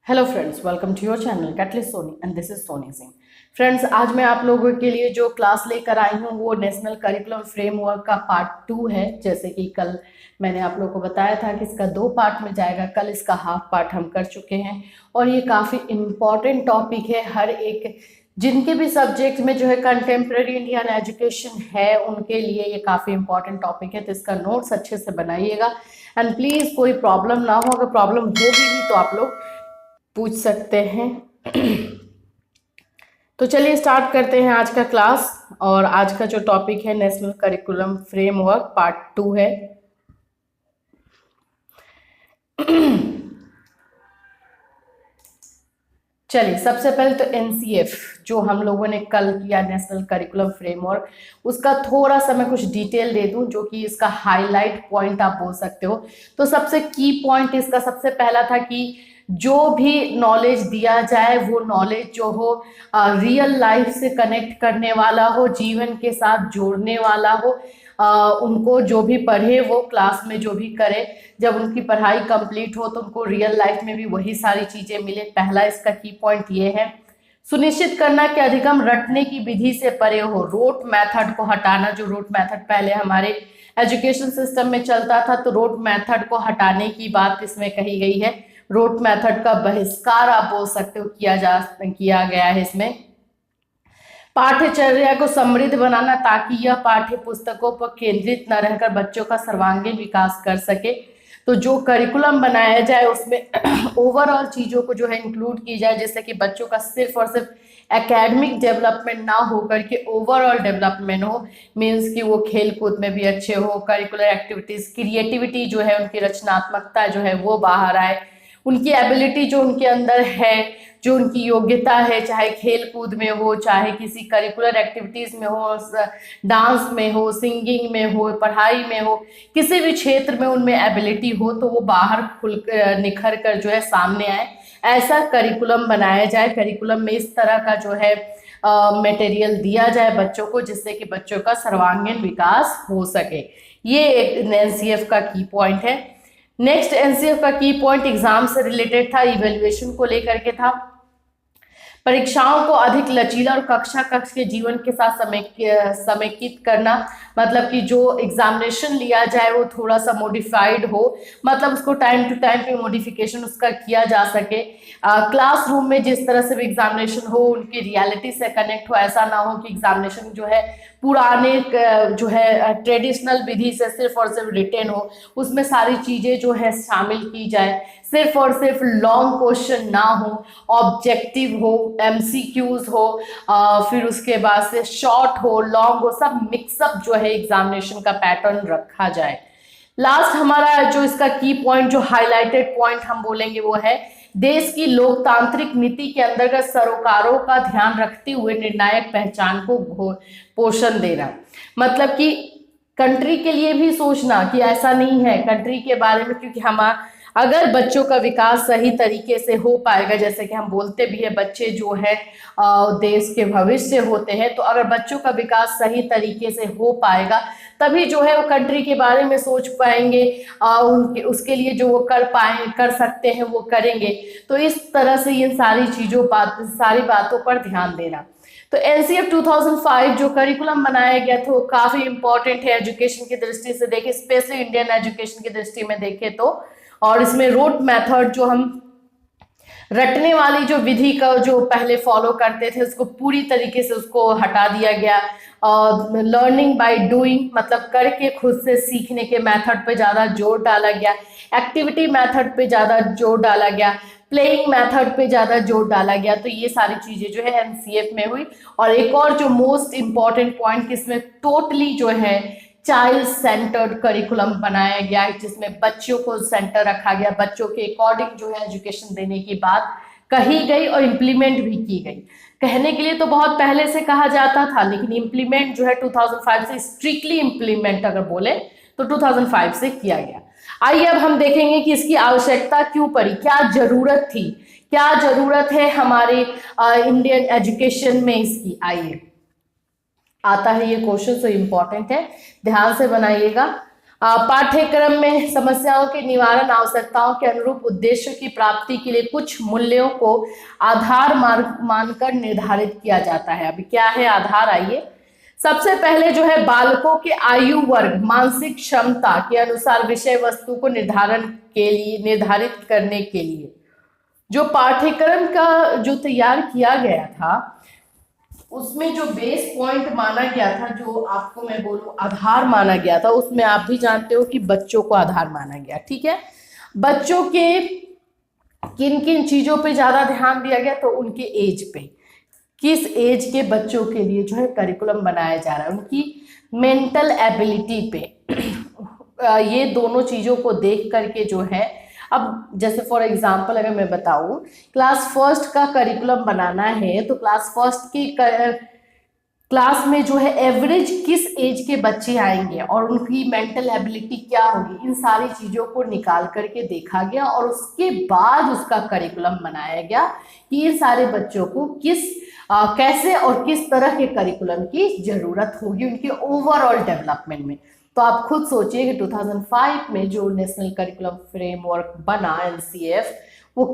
Hello friends, welcome to your channel Catalyst Soni and this is Soni Singh. Friends, आज मैं आप लोगों के लिए जो क्लास लेकर आई हूँ वो नेशनल करिकुलम फ्रेमवर्क का पार्ट 2 है। जैसे कि कल मैंने आप लोगों को बताया था कि इसका 2 पार्ट में जाएगा, कल इसका हाफ पार्ट हम कर चुके हैं और ये काफ़ी इम्पॉर्टेंट टॉपिक है। हर एक जिनके भी सब्जेक्ट में जो है कंटेम्प्रेरी इंडियन एजुकेशन है उनके लिए ये काफ़ी इंपॉर्टेंट टॉपिक है, तो इसका नोट्स अच्छे से बनाइएगा एंड प्लीज़ कोई प्रॉब्लम ना हो। अगर प्रॉब्लम होगी भी तो आप लोग पूछ सकते हैं। तो चलिए स्टार्ट करते हैं आज का क्लास। और आज का जो टॉपिक है नेशनल करिकुलम फ्रेमवर्क पार्ट 2 है। चलिए सबसे पहले तो एनसीएफ जो हम लोगों ने कल किया नेशनल करिकुलम फ्रेमवर्क, उसका थोड़ा सा मैं कुछ डिटेल दे दूं जो कि इसका हाईलाइट पॉइंट आप बोल सकते हो। तो सबसे की पॉइंट इसका सबसे पहला था कि जो भी नॉलेज दिया जाए वो नॉलेज जो हो रियल लाइफ से कनेक्ट करने वाला हो, जीवन के साथ जोड़ने वाला हो। उनको जो भी पढ़े वो क्लास में जो भी करे, जब उनकी पढ़ाई कंप्लीट हो तो उनको रियल लाइफ में भी वही सारी चीजें मिले। पहला इसका की पॉइंट ये है। सुनिश्चित करना कि अधिगम रटने की विधि से परे हो, रोट मेथड को हटाना। जो रोट मेथड पहले हमारे एजुकेशन सिस्टम में चलता था, तो रोट मेथड को हटाने की बात इसमें कही गई है। रोट मेथड का बहिष्कार आप बोल सकते हो किया गया है इसमें। पाठ्यचर्या को समृद्ध बनाना ताकि यह पाठ्य पुस्तकों पर केंद्रित न रहकर बच्चों का सर्वांगीण विकास कर सके। तो जो करिकुलम बनाया जाए उसमें ओवरऑल चीजों को जो है इंक्लूड की जाए, जैसे कि बच्चों का सिर्फ और सिर्फ एकेडमिक डेवलपमेंट ना होकर के ओवरऑल डेवलपमेंट हो। मीन्स कि वो खेल कूद में भी अच्छे हो, करिकुलर एक्टिविटीज, क्रिएटिविटी जो है उनकी रचनात्मकता जो है वो बाहर आए, उनकी एबिलिटी जो उनके अंदर है, जो उनकी योग्यता है, चाहे खेल कूद में हो, चाहे किसी करिकुलर एक्टिविटीज में हो, डांस में हो, सिंगिंग में हो, पढ़ाई में हो, किसी भी क्षेत्र में उनमें एबिलिटी हो तो वो बाहर खुल निखर कर जो है सामने आए। ऐसा करिकुलम बनाया जाए। करिकुलम में इस तरह का जो है मटेरियल दिया जाए बच्चों को, जिससे कि बच्चों का सर्वांगीण विकास हो सके। ये एक एनसीएफ का की पॉइंट है। नेक्स्ट एनसीएफ का की पॉइंट एग्जाम से रिलेटेड था, इवेल्युएशन को लेकर के था। परीक्षाओं को अधिक लचीला और कक्षा कक्ष के जीवन के साथ समेकित करना, मतलब कि जो एग्जामिनेशन लिया जाए वो थोड़ा सा मॉडिफाइड हो, मतलब उसको टाइम टू टाइम पे मॉडिफिकेशन उसका किया जा सके। क्लासरूम में जिस तरह से एग्जामिनेशन हो उनकी रियलिटी से कनेक्ट हो, ऐसा ना हो कि एग्जामिनेशन जो है पुराने जो है ट्रेडिशनल विधि से सिर्फ और सिर्फ रिटेन हो, उसमें सारी चीजें जो है शामिल की जाए। सिर्फ और सिर्फ लॉन्ग क्वेश्चन ना हो, ऑब्जेक्टिव हो, एमसीक्यूज हो, फिर उसके बाद से शॉर्ट हो, लॉन्ग हो, सब मिक्सअप जो है एग्जामिनेशन का पैटर्न रखा जाए। लास्ट हमारा जो इसका की पॉइंट, जो हाईलाइटेड पॉइंट हम बोलेंगे वो है देश की लोकतांत्रिक नीति के अंतर्गत सरोकारों का ध्यान रखते हुए निर्णायक पहचान को पोषण देना। मतलब कि कंट्री के लिए भी सोचना कि ऐसा नहीं है कंट्री के बारे में, क्योंकि हम अगर बच्चों का विकास सही तरीके से हो पाएगा, जैसे कि हम बोलते भी है बच्चे जो है देश के भविष्य होते हैं, तो अगर बच्चों का विकास सही तरीके से हो पाएगा तभी जो है वो कंट्री के बारे में सोच पाएंगे, उनके उसके लिए जो वो कर सकते हैं वो करेंगे। तो इस तरह से इन सारी सारी बातों पर ध्यान देना। तो एनसीएफ 2005 जो करिकुलम बनाया गया था वो काफी इंपॉर्टेंट है एजुकेशन की दृष्टि से देखें, स्पेशली इंडियन एजुकेशन की दृष्टि में देखें तो। और इसमें रोट मेथड, जो हम रटने वाली जो विधि का जो पहले फॉलो करते थे उसको पूरी तरीके से उसको हटा दिया गया। लर्निंग बाय डूइंग, मतलब करके खुद से सीखने के मेथड पे ज़्यादा जोर डाला गया। एक्टिविटी मेथड पे ज़्यादा जोर डाला गया। प्लेइंग मेथड पे ज़्यादा जोर डाला गया। तो ये सारी चीज़ें जो है एनसीएफ में हुई। और एक और जो मोस्ट इम्पॉर्टेंट पॉइंट, इसमें टोटली जो है चाइल्ड सेंटर्ड करिकुलम बनाया गया है, जिसमें बच्चों को सेंटर रखा गया, बच्चों के अकॉर्डिंग जो है एजुकेशन देने की बात कही गई और इम्प्लीमेंट भी की गई। कहने के लिए तो बहुत पहले से कहा जाता था, लेकिन इम्प्लीमेंट जो है 2005 से स्ट्रिक्टली इम्प्लीमेंट अगर बोले तो 2005 से किया गया। आइए अब हम देखेंगे कि इसकी आवश्यकता क्यों पड़ी, क्या जरूरत थी, क्या जरूरत है हमारे इंडियन एजुकेशन में इसकी। आइए, आता है ये क्वेश्चन, तो इम्पॉर्टेंट है, ध्यान से बनाइएगा। पाठ्यक्रम में समस्याओं के निवारण, आवश्यकताओं के अनुरूप उद्देश्यों की प्राप्ति के लिए कुछ मूल्यों को आधार मानकर निर्धारित किया जाता है। अभी क्या है आधार, आइए सबसे पहले जो है बालकों के आयु वर्ग, मानसिक क्षमता के अनुसार विषय वस्तु को निर्धारित करने के लिए जो पाठ्यक्रम का जो तैयार किया गया था, उसमें जो बेस पॉइंट माना गया था, जो आपको मैं बोलूं आधार माना गया था, उसमें आप भी जानते हो कि बच्चों को आधार माना गया। ठीक है, बच्चों के किन किन चीजों पे ज्यादा ध्यान दिया गया, तो उनके एज पे, किस एज के बच्चों के लिए जो है करिकुलम बनाया जा रहा है, उनकी मेंटल एबिलिटी पे ये दोनों चीजों को देख करके जो है, अब जैसे फॉर एग्जांपल अगर मैं बताऊं क्लास फर्स्ट का करिकुलम बनाना है, तो क्लास फर्स्ट की क्लास में जो है एवरेज किस एज के बच्चे आएंगे और उनकी मेंटल एबिलिटी क्या होगी, इन सारी चीजों को निकाल करके देखा गया और उसके बाद उसका करिकुलम बनाया गया कि इन सारे बच्चों को कैसे और किस तरह के करिकुलम की जरूरत होगी उनके ओवरऑल डेवलपमेंट में। तो आप खुद सोचिए कि 2005 में जो नेशनल करिकुलम फ्रेमवर्क बना एनसीएफ, वो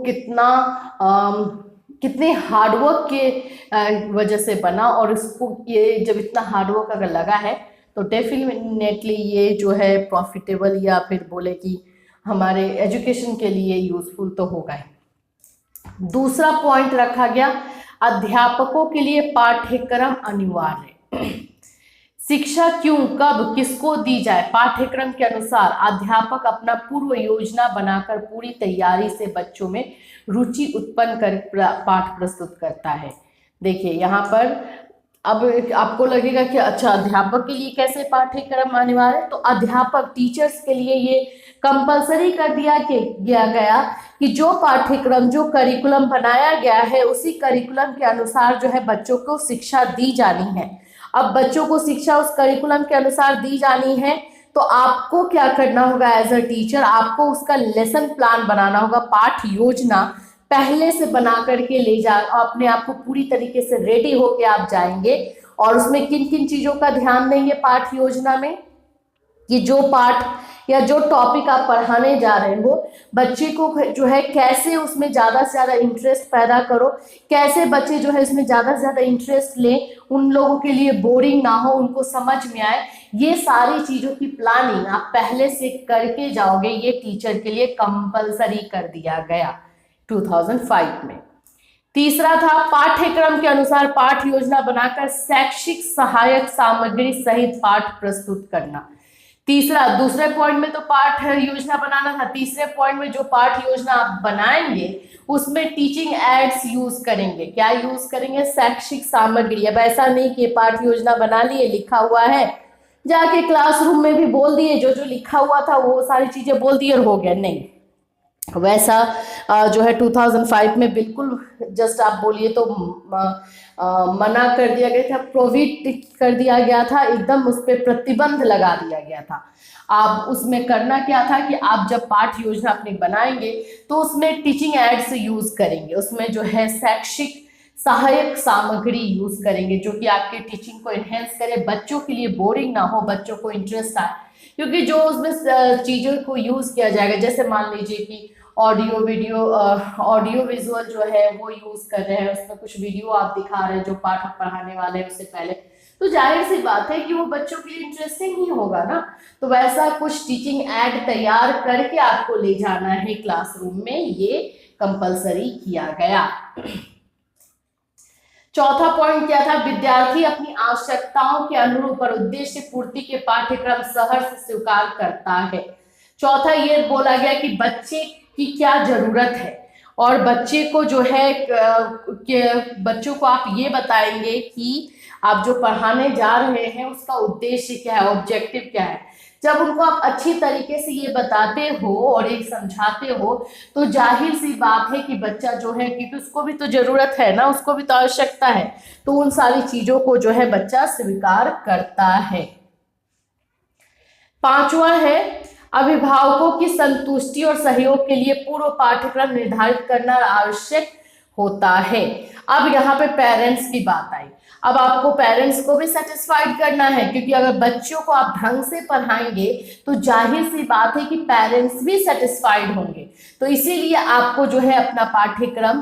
कितने हार्डवर्क के वजह से बना, और इसको ये जब इतना हार्डवर्क अगर लगा है तो डेफिनेटली ये जो है प्रॉफिटेबल या फिर बोले कि हमारे एजुकेशन के लिए यूजफुल तो होगा ही। दूसरा पॉइंट रखा गया, अध्यापकों के लिए पाठ्यक्रम अनिवार्य। शिक्षा क्यों, कब, किसको दी जाए, पाठ्यक्रम के अनुसार अध्यापक अपना पूर्व योजना बनाकर पूरी तैयारी से बच्चों में रुचि उत्पन्न कर पाठ प्रस्तुत करता है। देखिए यहाँ पर अब आपको लगेगा कि अच्छा अध्यापक के लिए कैसे पाठ्यक्रम अनिवार्य है, तो अध्यापक टीचर्स के लिए ये कंपलसरी कर दिया गया कि जो पाठ्यक्रम, जो करिकुलम बनाया गया है, उसी करिकुलम के अनुसार जो है बच्चों को शिक्षा दी जानी है। अब बच्चों को शिक्षा उस करिकुलम के अनुसार दी जानी है, तो आपको क्या करना होगा एज अ टीचर, आपको उसका लेसन प्लान बनाना होगा, पाठ योजना पहले से बना करके ले जा, अपने आप को पूरी तरीके से रेडी होके आप जाएंगे और उसमें किन किन चीजों का ध्यान देंगे पाठ योजना में, कि जो पाठ या जो टॉपिक आप पढ़ाने जा रहे हो बच्चे को जो है कैसे उसमें ज़्यादा से ज़्यादा इंटरेस्ट पैदा करो, कैसे बच्चे जो है इसमें ज़्यादा से ज़्यादा इंटरेस्ट लें, उन लोगों के लिए बोरिंग ना हो, उनको समझ में आए, ये सारी चीज़ों की प्लानिंग आप पहले से करके जाओगे। ये टीचर के लिए कंपलसरी कर दिया गया 2005 में। तीसरा था पाठ्यक्रम के अनुसार पाठ योजना बनाकर शैक्षिक सहायक सामग्री सहित पाठ प्रस्तुत करना। तीसरा, दूसरे पॉइंट में तो पाठ योजना बनाना था, तीसरे पॉइंट में जो पाठ योजना आप बनाएंगे उसमें टीचिंग एड्स यूज करेंगे। क्या यूज करेंगे? शैक्षिक सामग्री। अब ऐसा नहीं कि पाठ योजना बना लिए, लिखा हुआ है, जाके क्लासरूम में भी बोल दिए, जो जो लिखा हुआ था वो सारी चीजें बोल दिए और हो गया, नहीं। वैसा जो है 2005 में बिल्कुल जस्ट आप बोलिए तो मना कर दिया गया था, प्रोहिबिट कर दिया गया था, एकदम उस पर प्रतिबंध लगा दिया गया था। आप उसमें करना क्या था कि आप जब पाठ योजना अपनी बनाएंगे तो उसमें टीचिंग एड्स यूज करेंगे, उसमें जो है शैक्षिक सहायक सामग्री यूज करेंगे जो कि आपके टीचिंग को एनहेंस करे, बच्चों के लिए बोरिंग ना हो, बच्चों को इंटरेस्ट आए। क्योंकि जो उसमें चीज़ों को यूज किया जाएगा, जैसे मान लीजिए कि ऑडियो वीडियो ऑडियो विजुअल जो है वो यूज कर रहे हैं, उसमें कुछ वीडियो आप दिखा रहे हैं जो पाठ आप पढ़ाने वाले हैं उससे पहले, तो जाहिर सी बात है कि वो बच्चों के लिए इंटरेस्टिंग ही होगा ना। तो वैसा कुछ टीचिंग एड तैयार करके आपको ले जाना है क्लासरूम में, ये कंपलसरी किया गया। चौथा पॉइंट क्या था? विद्यार्थी अपनी आवश्यकताओं के अनुरूप और उद्देश्य पूर्ति के पाठ्यक्रम सहर्ष स्वीकार करता है। चौथा ये बोला गया कि बच्चे की क्या जरूरत है और बच्चे को जो है बच्चों को आप ये बताएंगे कि आप जो पढ़ाने जा रहे हैं उसका उद्देश्य क्या है, ऑब्जेक्टिव क्या है। जब उनको आप अच्छी तरीके से ये बताते हो और एक समझाते हो तो जाहिर सी बात है कि बच्चा जो है, क्योंकि उसको भी तो जरूरत है ना, उसको भी तो आवश्यकता है, तो उन सारी चीजों को जो है बच्चा स्वीकार करता है। पांचवा है अभिभावकों की संतुष्टि और सहयोग के लिए पूर्व पाठ्यक्रम निर्धारित करना आवश्यक होता है। अब यहाँ पे पेरेंट्स की बात आई। अब आपको पेरेंट्स को भी सेटिस्फाइड करना है, क्योंकि अगर बच्चों को आप ढंग से पढ़ाएंगे तो जाहिर सी बात है कि पेरेंट्स भी सेटिस्फाइड होंगे। तो इसीलिए आपको जो है अपना पाठ्यक्रम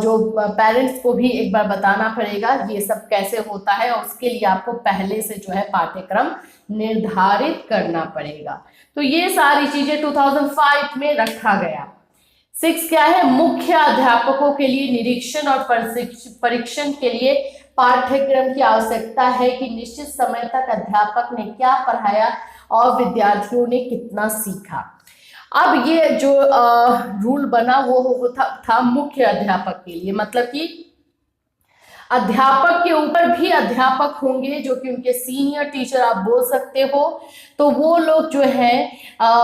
जो पेरेंट्स को भी एक बार बताना पड़ेगा ये सब कैसे होता है, और उसके लिए आपको पहले से जो है पाठ्यक्रम निर्धारित करना पड़ेगा। तो ये सारी चीजें 2005 में रखा गया। 6 क्या है, मुख्य अध्यापकों के लिए निरीक्षण और परीक्षण के लिए पाठ्यक्रम की आवश्यकता है कि निश्चित समय तक अध्यापक ने क्या पढ़ाया और विद्यार्थियों ने कितना सीखा। अब ये जो रूल बना वो था मुख्य अध्यापक के लिए, मतलब कि अध्यापक के ऊपर भी अध्यापक होंगे जो कि उनके सीनियर टीचर आप बोल सकते हो। तो वो लोग जो है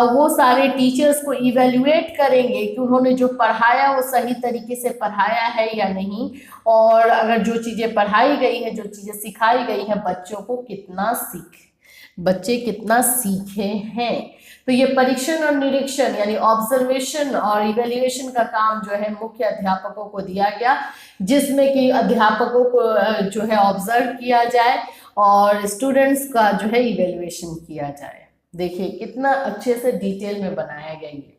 वो सारे टीचर्स को इवेल्युएट करेंगे कि उन्होंने जो पढ़ाया वो सही तरीके से पढ़ाया है या नहीं, और अगर जो चीजें पढ़ाई गई है, जो चीजें सिखाई गई हैं, बच्चे कितना सीखे हैं। तो ये परीक्षण और निरीक्षण यानी ऑब्जर्वेशन और इवेल्युएशन का काम जो है मुख्य अध्यापकों को दिया गया, जिसमें कि अध्यापकों को जो है ऑब्जर्व किया जाए और स्टूडेंट्स का जो है इवेल्युएशन किया जाए। देखिए कितना अच्छे से डिटेल में बनाया गया है।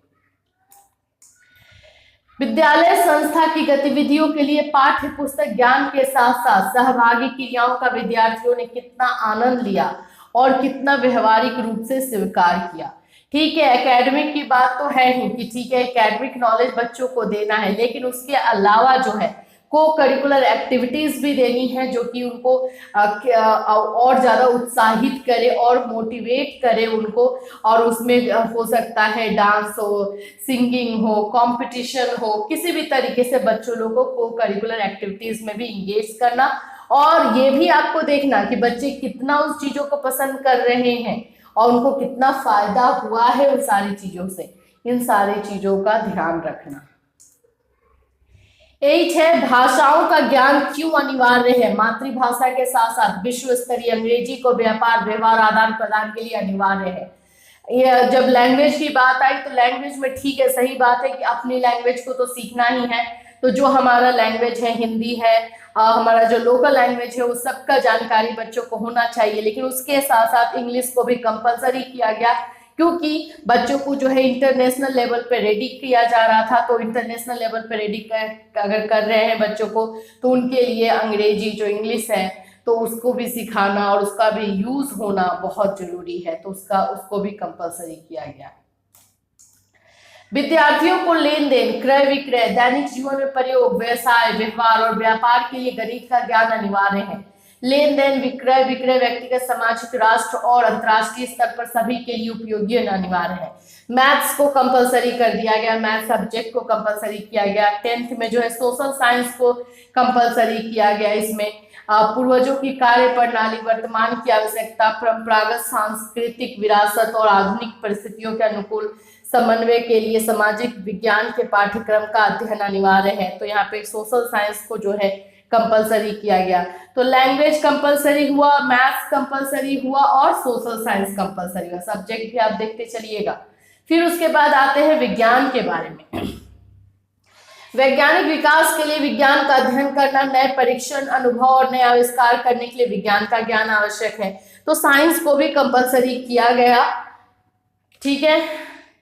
विद्यालय संस्था की गतिविधियों के लिए पाठ्य पुस्तक ज्ञान के साथ साथ सहभागी क्रियाओं का विद्यार्थियों ने कितना आनंद लिया और कितना व्यवहारिक रूप से स्वीकार किया। ठीक है, एकेडमिक की बात तो है ही कि ठीक है एकेडमिक नॉलेज बच्चों को देना है, लेकिन उसके अलावा जो है को करिकुलर एक्टिविटीज भी देनी है जो कि उनको और ज्यादा उत्साहित करे और मोटिवेट करे उनको। और उसमें हो सकता है डांस हो, सिंगिंग हो, कंपटीशन हो, किसी भी तरीके से बच्चों लोगों को करिकुलर एक्टिविटीज में भी इंगेज करना। और ये भी आपको देखना कि बच्चे कितना उस चीजों को पसंद कर रहे हैं और उनको कितना फायदा हुआ है उन सारी चीजों से, इन सारी चीजों का ध्यान रखना। 8 है, भाषाओं का ज्ञान क्यों अनिवार्य है। मातृभाषा के साथ साथ विश्व स्तरीय अंग्रेजी को व्यापार व्यवहार आदान प्रदान के लिए अनिवार्य है। ये जब लैंग्वेज की बात आई तो लैंग्वेज में ठीक है, सही बात है कि अपनी लैंग्वेज को तो सीखना ही है। तो जो हमारा लैंग्वेज है, हिंदी है, हमारा जो लोकल लैंग्वेज है, उस सब का जानकारी बच्चों को होना चाहिए। लेकिन उसके साथ साथ इंग्लिश को भी कंपलसरी किया गया, क्योंकि बच्चों को जो है इंटरनेशनल लेवल पे रेडी किया जा रहा था। तो इंटरनेशनल लेवल पे रेडी अगर कर रहे हैं बच्चों को, तो उनके लिए अंग्रेजी जो इंग्लिश है तो उसको भी सिखाना और उसका भी यूज होना बहुत जरूरी है। तो उसको भी कंपलसरी किया गया। विद्यार्थियों को लेन देन, क्रय विक्रय, दैनिक जीवन में प्रयोग, व्यवसाय, व्यवहार और व्यापार के लिए गणित का ज्ञान अनिवार्य है। लेन देन, विक्रय विक्रय व्यक्तिगत, सामाजिक, राष्ट्र और अंतर्राष्ट्रीय स्तर पर सभी के लिए उपयोगी और अनिवार्य है। मैथ्स को कंपलसरी कर दिया गया, मैथ सब्जेक्ट को कंपलसरी किया गया। 10th में जो है सोशल साइंस को कंपलसरी किया गया। इसमें पूर्वजों की कार्य प्रणाली, वर्तमान की आवश्यकता, परंपरागत सांस्कृतिक विरासत और आधुनिक परिस्थितियों के अनुकूल समन्वय के लिए सामाजिक विज्ञान के पाठ्यक्रम का अध्ययन अनिवार्य है। तो यहाँ पे सोशल साइंस को जो है कंपलसरी किया गया। तो लैंग्वेज कंपलसरी हुआ, मैथ्स कंपलसरी हुआ और सोशल साइंस कंपलसरी हुआ। सब्जेक्ट भी आप देखते चलिएगा। फिर उसके बाद आते हैं विज्ञान के बारे में। वैज्ञानिक विकास के लिए विज्ञान का अध्ययन करना, नए परीक्षण, अनुभव और नए आविष्कार करने के लिए विज्ञान का ज्ञान आवश्यक है। तो साइंस को भी कंपलसरी किया गया। ठीक है,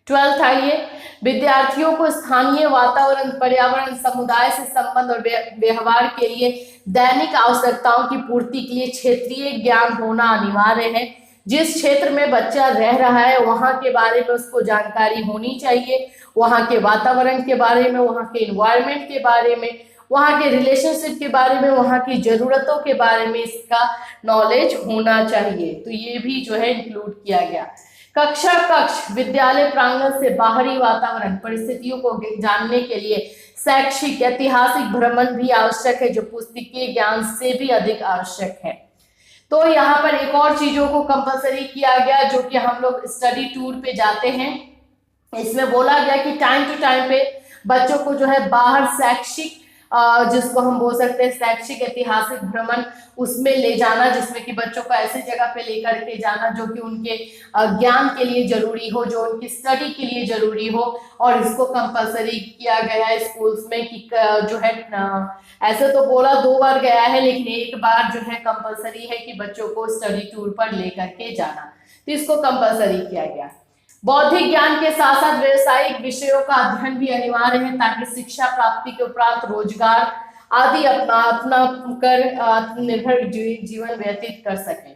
12th आइए, विद्यार्थियों को स्थानीय वातावरण, पर्यावरण, समुदाय से संबंध और व्यवहार के लिए दैनिक आवश्यकताओं की पूर्ति के लिए क्षेत्रीय ज्ञान होना अनिवार्य है। जिस क्षेत्र में बच्चा रह रहा है वहां के बारे में उसको जानकारी होनी चाहिए, वहां के वातावरण के बारे में, वहां के एनवायरनमेंट के बारे में, वहां के रिलेशनशिप के बारे में, वहां की जरूरतों के बारे में इसका नॉलेज होना चाहिए। तो ये भी जो है इंक्लूड किया गया। कक्षा कक्ष, विद्यालय प्रांगण से बाहरी वातावरण, परिस्थितियों को जानने के लिए शैक्षिक ऐतिहासिक भ्रमण भी आवश्यक है, जो पुस्तकीय ज्ञान से भी अधिक आवश्यक है। तो यहाँ पर एक और चीजों को कंपलसरी किया गया जो कि हम लोग स्टडी टूर पे जाते हैं। इसमें बोला गया कि टाइम टू टाइम पे बच्चों को जो है बाहर शैक्षिक जिसको हम बोल सकते हैं शैक्षिक ऐतिहासिक भ्रमण, उसमें ले जाना, जिसमें कि बच्चों को ऐसी जगह पे लेकर के जाना जो कि उनके ज्ञान के लिए जरूरी हो, जो उनकी स्टडी के लिए जरूरी हो। और इसको कंपलसरी किया गया है स्कूल्स में कि जो है ऐसे तो बोला 2 बार गया है, लेकिन एक बार जो है कंपलसरी है कि बच्चों को स्टडी टूर पर लेकर के जाना, तो इसको कंपलसरी किया गया। बौद्धिक ज्ञान के साथ साथ व्यवसायिक विषयों का अध्ययन भी अनिवार्य है ताकि शिक्षा प्राप्ति के उपरांत रोजगार आदि अपना कर आत्मनिर्भर जीवन व्यतीत कर सके।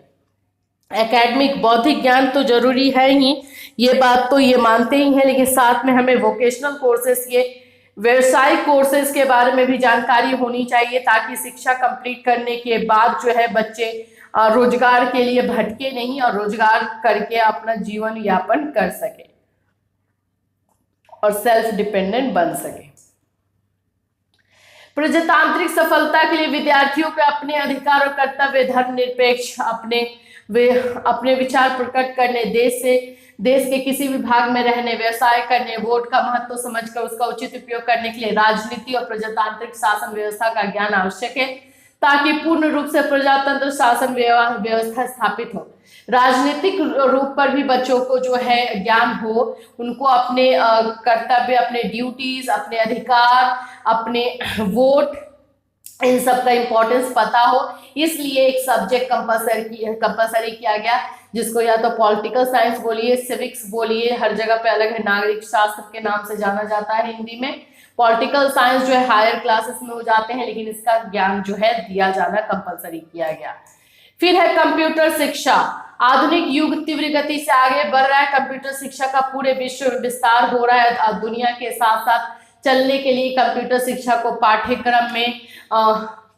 एकेडमिक बौद्धिक ज्ञान तो जरूरी है ही, ये बात तो ये मानते ही हैं, लेकिन साथ में हमें वोकेशनल कोर्सेस, ये व्यवसायिक कोर्सेज के बारे में भी जानकारी होनी चाहिए ताकि शिक्षा कंप्लीट करने के बाद जो है बच्चे रोजगार के लिए भटके नहीं और रोजगार करके अपना जीवन यापन कर सके और सेल्फ डिपेंडेंट बन सके। प्रजातांत्रिक सफलता के लिए विद्यार्थियों को अपने अधिकार और कर्तव्य धर्मनिरपेक्ष अपने विचार प्रकट करने, देश के किसी भी भाग में रहने, व्यवसाय करने, वोट का महत्व समझकर उसका उचित उपयोग करने के लिए राजनीति और प्रजातांत्रिक शासन व्यवस्था का ज्ञान आवश्यक है ताकि पूर्ण रूप से प्रजातंत्र शासन व्यवस्था स्थापित हो। राजनीतिक रूप पर भी बच्चों को जो है ज्ञान हो, उनको अपने कर्तव्य, अपने ड्यूटीज, अपने अधिकार, अपने वोट, इन सब का इंपॉर्टेंस पता हो, इसलिए एक सब्जेक्ट कंपलसरी किया गया, जिसको या तो पॉलिटिकल साइंस बोलिए, सिविक्स बोलिए, हर जगह पे अलग है, नागरिक शास्त्र के नाम से जाना जाता है हिंदी में। पॉलिटिकल साइंस जो है हायर क्लासेस में हो जाते हैं, लेकिन इसका ज्ञान जो है दिया जाना कंपलसरी किया गया। फिर है कंप्यूटर शिक्षा। आधुनिक युग तीव्र गति से आगे बढ़ रहा है, कंप्यूटर शिक्षा का पूरे विश्व में विस्तार हो रहा है। दुनिया के साथ साथ चलने के लिए कंप्यूटर शिक्षा को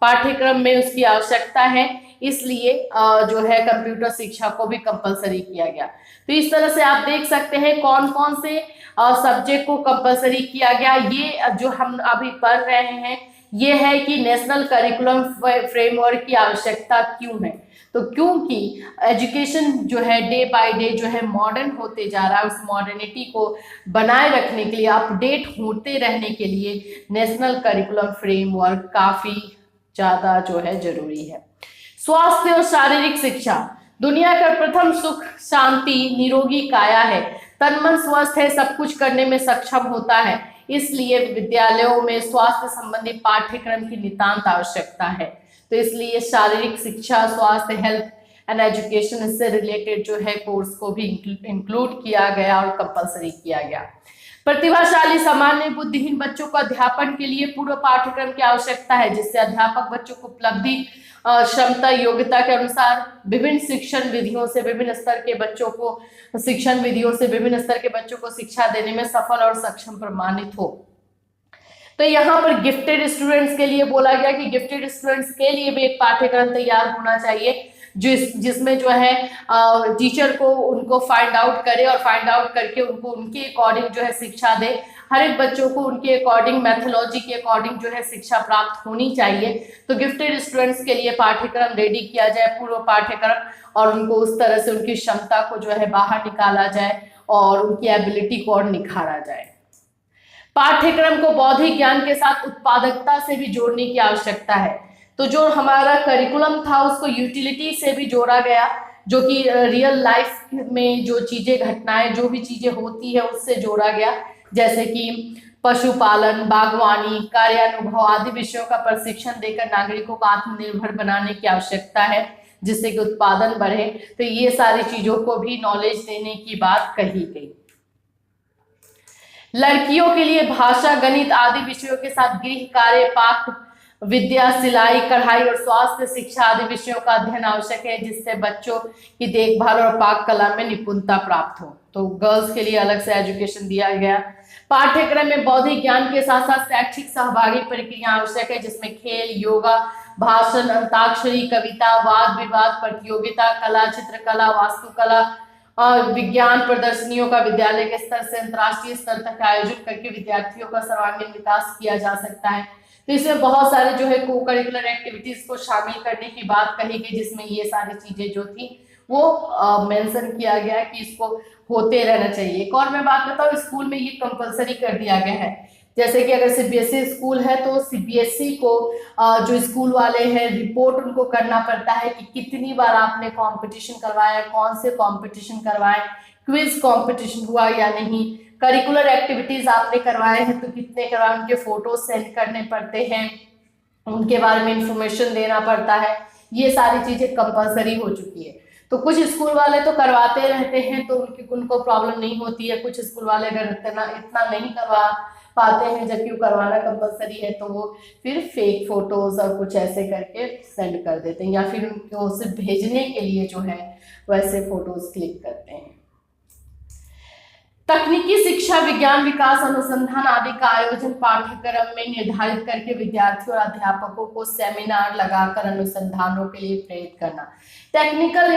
पाठ्यक्रम में उसकी आवश्यकता है, इसलिए जो है कंप्यूटर शिक्षा को भी कंपलसरी किया गया। तो इस तरह से आप देख सकते हैं कौन कौन से सब्जेक्ट को कंपलसरी किया गया। ये जो हम अभी पढ़ रहे हैं ये है कि नेशनल करिकुलम फ्रेमवर्क की आवश्यकता क्यों है, तो क्योंकि एजुकेशन जो है डे बाय डे जो है मॉडर्न होते जा रहा है, उस मॉडर्निटी को बनाए रखने के लिए, अपडेट होते रहने के लिए नेशनल करिकुलम फ्रेमवर्क काफी ज्यादा जो है जरूरी है। स्वास्थ्य और शारीरिक शिक्षा। दुनिया का प्रथम सुख शांति निरोगी काया है। तन मन स्वस्थ है, सब कुछ करने में सक्षम होता है, इसलिए विद्यालयों में स्वास्थ्य संबंधी पाठ्यक्रम की नितांत आवश्यकता है। तो इसलिए शारीरिक शिक्षा, स्वास्थ्य, हेल्थ एंड एजुकेशन, इससे रिलेटेड जो है कोर्स को भी इंक्लूड किया गया और कंपलसरी किया गया। प्रतिभाशाली सामान्य बुद्धिहीन बच्चों को अध्यापन के लिए पूर्व पाठ्यक्रम की आवश्यकता है, जिससे अध्यापक बच्चों को उपलब्धि, क्षमता, योग्यता के अनुसार विभिन्न शिक्षण विधियों से विभिन्न स्तर के बच्चों को शिक्षा देने में सफल और सक्षम प्रमाणित हो। तो यहाँ पर गिफ्टेड स्टूडेंट्स के लिए बोला गया कि गिफ्टेड स्टूडेंट्स के लिए भी एक पाठ्यक्रम तैयार होना चाहिए जिसमें जो है टीचर को उनको फाइंड आउट करे और फाइंड आउट करके उनको उनके अकॉर्डिंग जो है शिक्षा दे। हर एक बच्चों को उनके अकॉर्डिंग, मैथोलॉजी के अकॉर्डिंग जो है शिक्षा प्राप्त होनी चाहिए। तो गिफ्टेड स्टूडेंट्स के लिए पाठ्यक्रम रेडी किया जाए, पूर्व पाठ्यक्रम, और उनको उस तरह से उनकी क्षमता को जो है बाहर निकाला जाए और उनकी एबिलिटी को और निखारा जाए। पाठ्यक्रम को बौद्धिक ज्ञान के साथ उत्पादकता से भी जोड़ने की आवश्यकता है। तो जो हमारा करिकुलम था उसको यूटिलिटी से भी जोड़ा गया, जो कि रियल लाइफ में जो चीजें, घटनाएं, जो भी चीजें होती है उससे जोड़ा गया, जैसे कि पशुपालन, बागवानी, कार्यानुभव आदि विषयों का प्रशिक्षण देकर नागरिकों को आत्मनिर्भर बनाने की आवश्यकता है, जिससे कि उत्पादन बढ़े। तो ये सारी चीजों को भी नॉलेज देने की बात कही गई। लड़कियों के लिए भाषा, गणित आदि विषयों के साथ गृह कार्य, पाक विद्या, सिलाई, कढ़ाई और स्वास्थ्य शिक्षा आदि विषयों का अध्ययन आवश्यक है, जिससे बच्चों की देखभाल और पाक कला में निपुणता प्राप्त हो। तो गर्ल्स के लिए अलग से एजुकेशन दिया गया। पाठ्यक्रम में बौद्धिक ज्ञान के साथ साथ शैक्षिक सहभागी प्रक्रिया आवश्यक है, जिसमें खेल, योगा, भाषण, अंताक्षरी, कविता, वाद विवाद प्रतियोगिता, कला, चित्रकला, वास्तुकला और विज्ञान प्रदर्शनियों का विद्यालय के स्तर से अंतर्राष्ट्रीय स्तर तक आयोजित करके विद्यार्थियों का सर्वांगीण विकास किया जा सकता है। तो इसमें बहुत सारे जो है को करिकुलर एक्टिविटीज को शामिल करने की बात कही गई, जिसमें ये सारी चीजें जो थी वो मेंशन किया गया कि इसको होते रहना चाहिए। एक और मैं बात बताऊं, स्कूल में ये कंपलसरी कर दिया गया है जैसे कि अगर सीबीएसई स्कूल है तो सीबीएसई को जो स्कूल वाले हैं रिपोर्ट उनको करना पड़ता है कि कितनी बार आपने कंपटीशन करवाया, कौन से कंपटीशन करवाए, क्विज कंपटीशन हुआ या नहीं, करिकुलर एक्टिविटीज आपने करवाए हैं तो कितने करवाए, उनके फोटो सेंड करने पड़ते हैं, उनके बारे में इंफॉर्मेशन देना पड़ता है। ये सारी चीजें कंपलसरी हो चुकी है। तो कुछ स्कूल वाले तो करवाते रहते हैं तो उनको प्रॉब्लम नहीं होती है, कुछ स्कूल वाले अगर इतना नहीं करवा पाते हैं जबकि करवाना कंपलसरी है तो वो फिर फेक फोटोज और कुछ ऐसे करके सेंड कर देते हैं, या फिर उनको सिर्फ भेजने के लिए जो है वैसे फोटोज क्लिक करते हैं। तकनीकी शिक्षा, विज्ञान, विकास, अनुसंधान आदि का आयोजन पाठ्यक्रम में निर्धारित करके विद्यार्थियों और अध्यापकों को सेमिनार लगाकर अनुसंधानों के लिए प्रेरित करना। टेक्निकल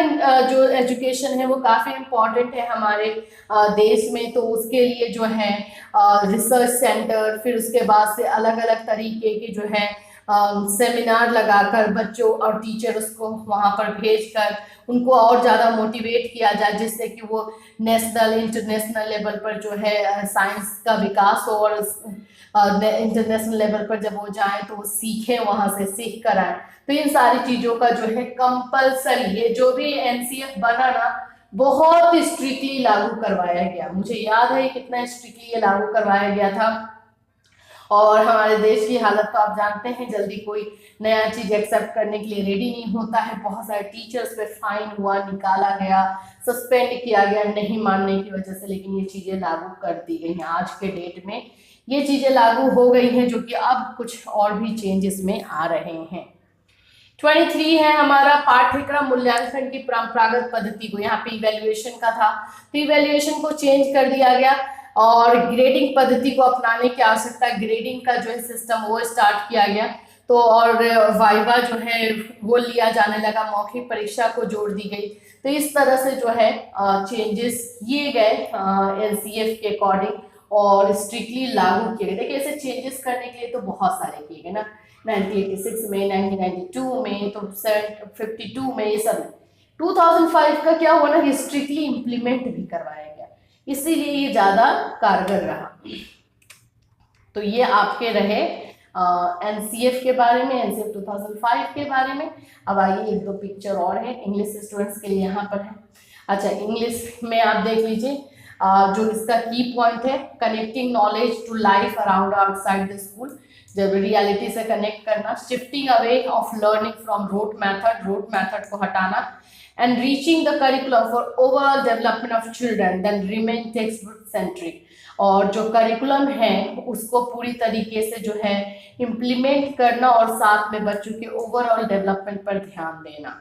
जो एजुकेशन है वो काफी इम्पोर्टेंट है हमारे देश में, तो उसके लिए जो है रिसर्च सेंटर, फिर उसके बाद से अलग अलग तरीके के जो है सेमिनार लगाकर बच्चों और टीचर्स को वहाँ पर भेजकर उनको और ज़्यादा मोटिवेट किया जाए, जिससे कि वो नेशनल इंटरनेशनल लेवल पर जो है साइंस का विकास हो और इंटरनेशनल लेवल पर जब वो जाए तो वो सीखें, वहाँ से सीख कर आए। तो इन सारी चीज़ों का जो है कंपलसरी, ये जो भी एनसीएफ बना ना बहुत स्ट्रिक्टली लागू करवाया गया। मुझे याद है कितना स्ट्रिक्टली ये लागू करवाया गया था। और हमारे देश की हालत तो आप जानते हैं, जल्दी कोई नया चीज एक्सेप्ट करने के लिए रेडी नहीं होता है। बहुत सारे टीचर्स पे फाइन हुआ, निकाला गया, सस्पेंड किया गया नहीं मानने की वजह से, लेकिन ये चीजें लागू कर दी गई हैं। आज के डेट में ये चीजें लागू हो गई हैं, जो कि अब कुछ और भी चेंजेस में आ रहे हैं। 23 है हमारा पाठ्यक्रम मूल्यांकन की परंपरागत पद्धति को, यहाँ पे इवैल्यूएशन का था तो इवैल्यूएशन को चेंज कर दिया गया और ग्रेडिंग पद्धति को अपनाने की आवश्यकता, ग्रेडिंग का जो है सिस्टम वो स्टार्ट किया गया। तो और वाइवा जो है वो लिया जाने लगा, मौखिक परीक्षा को जोड़ दी गई। तो इस तरह से जो है चेंजेस किए गए एनसीएफ के अकॉर्डिंग और स्ट्रिक्टली लागू किए गए। देखिए ऐसे चेंजेस करने के लिए तो बहुत सारे किए गए ना, 1986 में, 1992 में, तो 52 में, ये सब। 2005 का क्या हुआ ना, स्ट्रिक्टली इम्प्लीमेंट भी करवाया गया, इसीलिए ये ज्यादा कारगर रहा। तो ये आपके रहे एनसीएफ के बारे में, एनसीएफ 2005 के बारे में। अब आइए एक दो पिक्चर और है इंग्लिश स्टूडेंट्स के लिए यहाँ पर है। अच्छा, इंग्लिश में आप देख लीजिए जो इसका की पॉइंट है, connecting knowledge to life around outside the school, जब रियलिटी से कनेक्ट करना, shifting away of learning from rote method को हटाना, and reaching the curriculum for overall development of children then remain textbook centric। और जो curriculum है उसको पूरी तरीके से जो है इम्प्लीमेंट करना और साथ में बच्चों के ओवरऑल डेवलपमेंट पर ध्यान देना।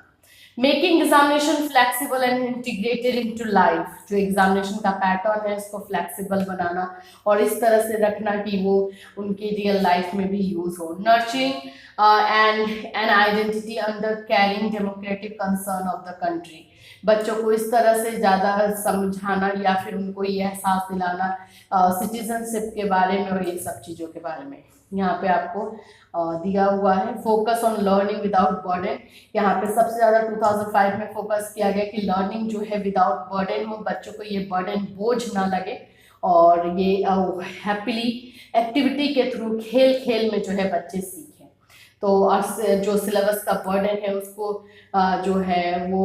Making examination flexible and integrated into life, जो एग्जामिनेशन का पैटर्न है उसको फ्लेक्सिबल बनाना और इस तरह से रखना कि वो उनकी रियल लाइफ में भी यूज हो। Nurturing and an identity under carrying democratic concern of the country, बच्चों को इस तरह से ज़्यादा समझाना या फिर उनको ये एहसास दिलाना सिटीजनशिप के बारे में और ये सब चीज़ों के बारे में। यहाँ पे आपको दिया हुआ है focus on learning without burden. यहाँ पे सबसे ज़्यादा 2005 में फोकस किया गया कि लर्निंग जो है विदाउट बर्डन हो, बच्चों को ये बर्डन बोझ ना लगे और ये हैप्पीली एक्टिविटी के थ्रू खेल खेल में जो है बच्चे सीखें। तो जो सिलेबस का बर्डन है उसको जो है वो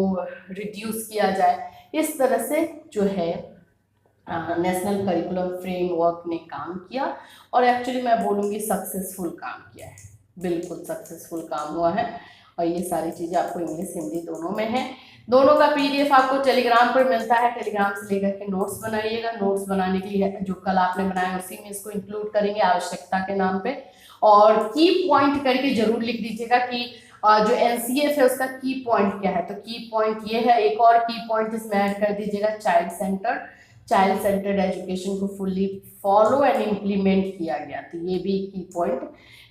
रिड्यूस किया जाए। इस तरह से जो है नेशनल करिकुलम फ्रेमवर्क ने काम किया और एक्चुअली मैं बोलूँगी सक्सेसफुल काम किया है, बिल्कुल सक्सेसफुल काम हुआ है। और ये सारी चीज़ें आपको इंग्लिश हिंदी दोनों में है। दोनों का पीडीएफ आपको टेलीग्राम पर मिलता है, टेलीग्राम से लेकर के नोट्स बनाइएगा। नोट्स बनाने के लिए जो कल आपने बनाया उसी में इसको इंक्लूड करेंगे आवश्यकता के नाम पे, और की पॉइंट करके जरूर लिख दीजिएगा कि जो एनसीएफ है उसका की पॉइंट क्या है। तो की पॉइंट ये है, एक और की पॉइंट इसमें ऐड कर दीजिएगा, चाइल्ड सेंटर्ड एजुकेशन को फुल्ली फॉलो एंड इम्प्लीमेंट किया गया। तो ये भी की पॉइंट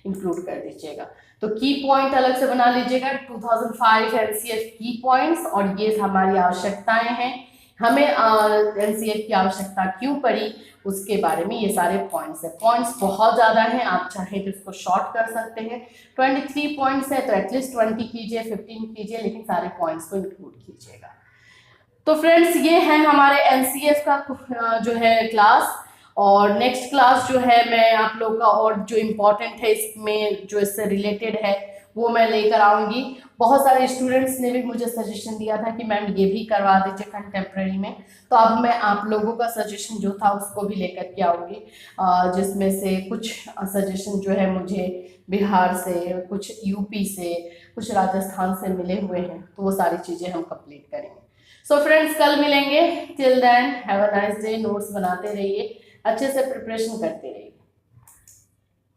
इंक्लूड कर दीजिएगा। तो की पॉइंट अलग से बना लीजिएगा 2005 एनसीएफ की पॉइंट्स, और ये हमारी आवश्यकताएं हैं, हमें एनसीएफ की आवश्यकता क्यों पड़ी उसके बारे में ये सारे पॉइंट्स हैं। पॉइंट्स बहुत ज़्यादा हैं, आप चाहें तो इसको शॉर्ट कर सकते हैं। 23 पॉइंट्स है तो एटलीस्ट 20 कीजिए, 15 कीजिए, लेकिन सारे पॉइंट्स को इंक्लूड कीजिएगा। तो फ्रेंड्स ये है हमारे एनसीएफ का जो है क्लास, और नेक्स्ट क्लास जो है मैं आप लोग का और जो इम्पोर्टेंट है इसमें जो इससे रिलेटेड है वो मैं लेकर आऊँगी। बहुत सारे स्टूडेंट्स ने भी मुझे सजेशन दिया था कि मैम ये भी करवा दीजिए कंटेम्प्रेरी में, तो अब मैं आप लोगों का सजेशन जो था उसको भी लेकर के आऊँगी, जिसमें से कुछ सजेशन जो है मुझे बिहार से, कुछ यूपी से, कुछ राजस्थान से मिले हुए हैं, तो वो सारी चीज़ें हम कंप्लीट करेंगे। सो फ्रेंड्स कल मिलेंगे, till then have a nice day. Notes बनाते रहिए, अच्छे से प्रिपरेशन करते रहिए।